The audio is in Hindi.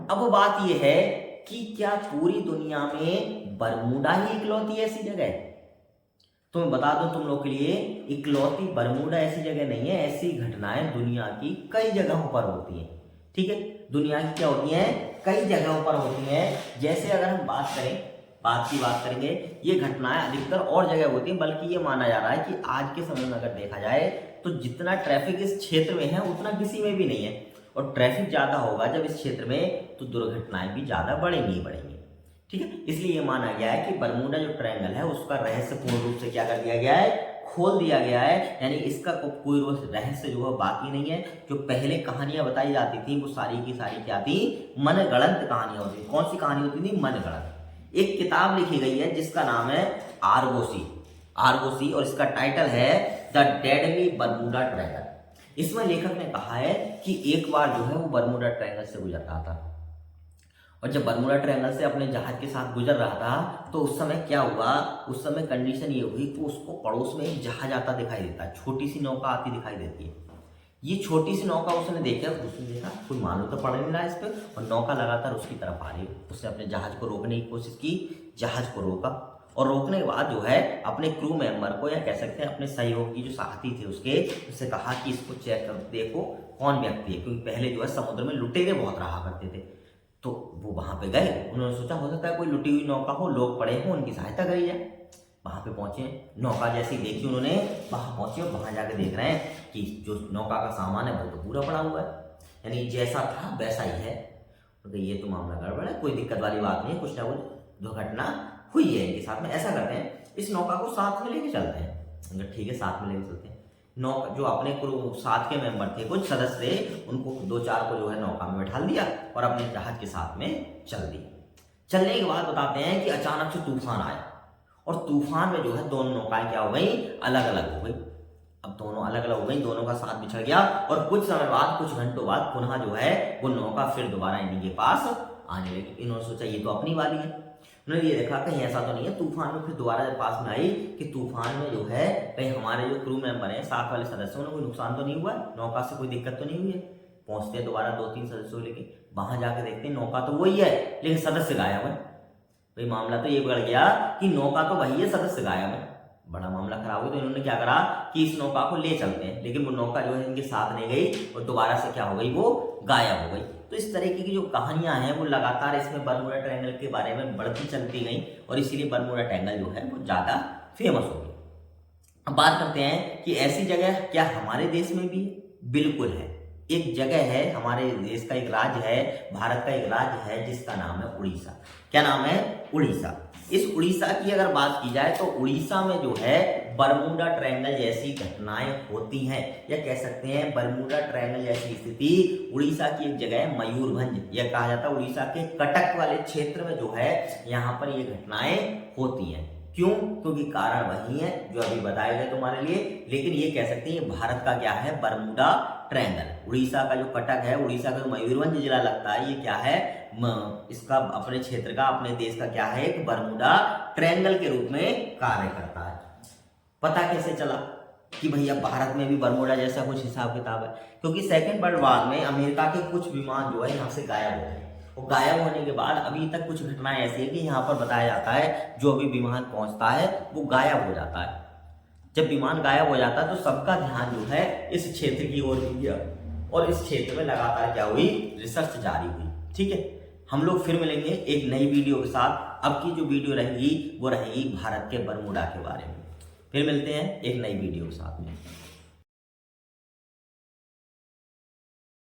अब बात यह है कि क्या पूरी दुनिया में बरमूडा ही इकलौती ऐसी जगह है? तो मैं बता दूं तुम लोग के लिए, इकलौती बरमूडा ऐसी जगह नहीं है। ऐसी घटनाएं दुनिया की कई जगहों पर होती हैं। ठीक है, दुनिया की क्या होती हैं, कई जगहों पर होती हैं। जैसे अगर हम बात करेंगे, ये घटनाएं अधिकतर और जगह होती हैं, बल्कि ये माना जा रहा है कि आज के समय में अगर देखा जाए तो जितना ट्रैफिक इस क्षेत्र में है उतना किसी में भी नहीं है। और ट्रैफिक ज़्यादा होगा जब इस क्षेत्र में, तो दुर्घटनाएं भी ज़्यादा बढ़ेंगी। ठीक है, इसलिए ये माना गया है कि बरमूडा जो ट्रायंगल है उसका रहस्य पूर्ण रूप से क्या कर दिया गया है, खोल दिया गया है। यानी इसका कोई रहस्य जो है बाकी नहीं है। जो पहले कहानियां बताई जाती थी वो सारी की सारी क्या थी, मनगढ़ंत कहानियां होती थी। कौन सी कहानी होती थी, मनगढ़ंत। एक किताब लिखी गई है जिसका नाम है आर्गोसी, और इसका टाइटल है द डेडली बरमूडा ट्रायंगल। इसमें लेखक ने कहा है कि एक बार जो है वो बरमूडा ट्रायंगल से गुजर रहा था, और जब बरमूडा ट्रायंगल से अपने जहाज के साथ गुजर रहा था तो उस समय क्या हुआ, उस समय कंडीशन ये हुई कि उसको पड़ोस में एक जहाज आता दिखाई देता है, छोटी सी नौका आती दिखाई देती है। ये छोटी सी नौका उसने देखा कोई मालूम तो पड़ नहीं रहा इस पर, और नौका लगातार उसकी तरफ आ रही है। उसने अपने जहाज को रोकने की कोशिश की, जहाज को रोका, और रोकने के बाद जो है अपने क्रू मेंबर को, या कह सकते हैं अपने सहयोगी जो साथी थे उससे कहा कि इसको चेक कर देखो कौन व्यक्ति है, क्योंकि पहले जो है समुद्र में लुटेरे बहुत रहा करते थे। तो वो वहां पे गए, उन्होंने सोचा हो सकता है कोई लुटी हुई नौका हो, लोग पड़े हों, उनकी सहायता करी जाए। वहां पे पहुंचे, नौका जैसी देखी उन्होंने, वहां पहुंचे और वहां जाके देख रहे हैं कि जो नौका का सामान है वो तो पूरा पड़ा हुआ है, यानी जैसा था वैसा ही है। तो ये तो मामला गड़बड़ है, कोई दिक्कत वाली बात नहीं है, कुछ ना कुछ दुर्घटना हुई है इनके साथ में। ऐसा करते हैं, इस नौका को साथ में लेके चलते हैं। ठीक है, साथ में लेके चलते हैं। नौका जो अपने साथ के मेंबर थे, कुछ सदस्य थे, उनको 2-4 को जो है नौका में बैठा दिया और अपने जहाज के साथ में चल दिए। चलने के बाद बताते हैं कि अचानक से तूफान आया, और तूफान में जो है दोनों नौकाएं क्या हो गई, अलग अलग हो गई। अब दोनों अलग अलग हो गई, दोनों का साथ बिछड़ गया, और कुछ समय बाद, कुछ घंटों बाद पुनः जो है वो नौका फिर दोबारा इन्हीं के पास आने लगी। इन्होंने सोचा ये तो अपनी वाली है। उन्होंने ये देखा कहीं ऐसा तो नहीं है, तूफान में फिर दोबारा जब पास में आई कि तूफान में जो है कहीं हमारे जो क्रू मेंबर हैं, साथ वाले सदस्यों ने कोई नुकसान तो नहीं हुआ, नौका से कोई दिक्कत तो नहीं हुई है। पहुंचते दोबारा 2-3 सदस्यों लेके, वहां जाके देखते हैं नौका तो वही है लेकिन सदस्य गायब है। भाई मामला तो ये बिगड़ गया कि नौका तो वही है, सदस्य गायब है। बड़ा मामला खराब हुआ। तो इन्होंने क्या करा कि इस नौका को ले चलते हैं, लेकिन वो नौका जो है इनके साथ नहीं गई और दोबारा से क्या हो गई, वो गायब हो गई। तो इस तरीके की जो कहानियां हैं वो लगातार इसमें बरमूडा ट्रायंगल के बारे में बढ़ती चलती गई, और इसीलिए बरमूडा ट्रायंगल जो है वो ज्यादा फेमस हो गई। अब बात करते हैं कि ऐसी जगह क्या हमारे देश में भी है? बिल्कुल है। एक जगह है, हमारे देश का एक राज्य है, भारत का एक राज्य है जिसका नाम है उड़ीसा। क्या नाम है? उड़ीसा। इस उड़ीसा की अगर बात की जाए तो उड़ीसा में जो है बरमूडा ट्रायंगल जैसी घटनाएं होती हैं, या कह सकते हैं बरमूडा ट्रायंगल जैसी स्थिति उड़ीसा की एक जगह है मयूरभंज, यह कहा जाता है उड़ीसा के कटक वाले क्षेत्र में जो है यहाँ पर ये घटनाएं होती हैं। क्यों? क्योंकि कारण वही है जो अभी बताए गए तुम्हारे लिए, लेकिन ये कह सकते हैं ये भारत का क्या है, बरमूडा ट्रायंगल। उड़ीसा का जो कटक है, उड़ीसा का जो मयूरभंज जिला लगता है, ये क्या है, इसका अपने क्षेत्र का, अपने देश का क्या है, एक बरमूडा ट्रायंगल के रूप में कार्य करता है। पता कैसे चला कि भैया भारत में भी बरमूडा जैसा कुछ हिसाब किताब है? क्योंकि सेकेंड वर्ल्ड वॉर में अमेरिका के कुछ विमान जो है यहाँ से गायब हो गए, और गायब होने के बाद अभी तक कुछ घटनाएं ऐसी है कि यहाँ पर बताया जाता है जो भी विमान पहुंचता है वो गायब हो जाता है। जब विमान गायब हो जाता है तो सबका ध्यान जो है इस क्षेत्र की ओर गया, और इस क्षेत्र में लगातार क्या हुई, रिसर्च जारी हुई। ठीक है, हम लोग फिर मिलेंगे एक नई वीडियो के साथ। अब की जो वीडियो रहेगी वो रहेगी भारत के बरमूडा के बारे में। फिर मिलते हैं एक नई वीडियो के साथ में।